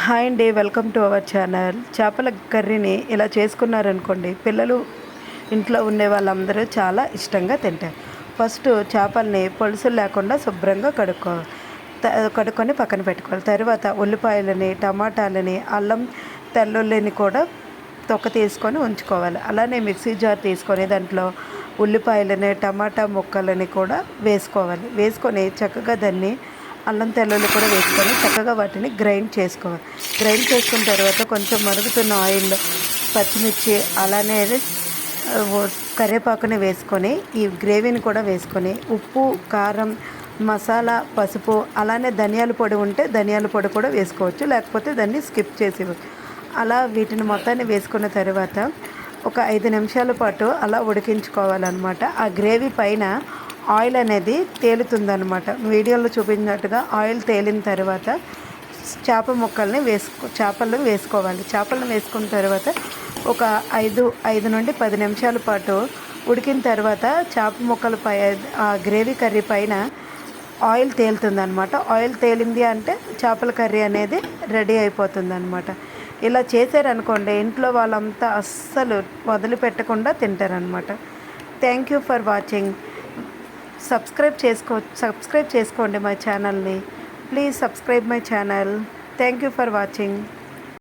Hi అండి, welcome to our channel. చేపల కర్రీని ఇలా చేసుకున్నారనుకోండి, పిల్లలు ఇంట్లో ఉండే వాళ్ళందరూ చాలా ఇష్టంగా తింటారు. ఫస్ట్ చేపల్ని పులుసులు లేకుండా శుభ్రంగా కడుక్కొని పక్కన పెట్టుకోవాలి. తర్వాత ఉల్లిపాయలని, టమాటాలని, అల్లం తెల్లుల్లిని కూడా తొక్క తీసుకొని ఉంచుకోవాలి. అలానే మిక్సీ జార్ తీసుకొని దాంట్లో ఉల్లిపాయలని, టమాటా ముక్కలని కూడా వేసుకొని చక్కగా దాన్ని అల్లం తెల్లుల్లి కూడా వేసుకొని చక్కగా వాటిని గ్రైండ్ చేసుకోవాలి. గ్రైండ్ చేసుకున్న తర్వాత కొంచెం మరుగుతున్న ఆయిల్లో పచ్చిమిర్చి అలానే కరివేపాకుని వేసుకొని ఈ గ్రేవీని కూడా వేసుకొని ఉప్పు, కారం, మసాలా, పసుపు అలానే ధనియాల పొడి ఉంటే ధనియాల పొడి కూడా వేసుకోవచ్చు, లేకపోతే దాన్ని స్కిప్ చేసేవచ్చు. అలా వీటిని మొత్తాన్ని వేసుకున్న తర్వాత ఒక 5 నిమిషాల పాటు అలా ఉడికించుకోవాలన్నమాట. ఆ గ్రేవీ పైన ఆయిల్ అనేది తేలుతుందన్నమాట. వీడియోలో చూపించినట్టుగా ఆయిల్ తేలిన తర్వాత చేపలను వేసుకోవాలి. చేపలను వేసుకున్న తర్వాత ఒక 5 నుండి 10 నిమిషాల పాటు ఉడికిన తర్వాత చేప ముక్కలపై ఆ గ్రేవీ కర్రీ పైన ఆయిల్ తేలుతుందన్నమాట. ఆయిల్ తేలింది అంటే చేపల కర్రీ అనేది రెడీ అయిపోతుందన్నమాట. ఇలా చేశారనుకోండి, ఇంట్లో వాళ్ళంతా అస్సలు వదిలిపెట్టకుండా తింటారనమాట. Thank you for watching. Subscribe చేసుకోండి మై ఛానల్ని. Please subscribe my channel. Thank you for watching.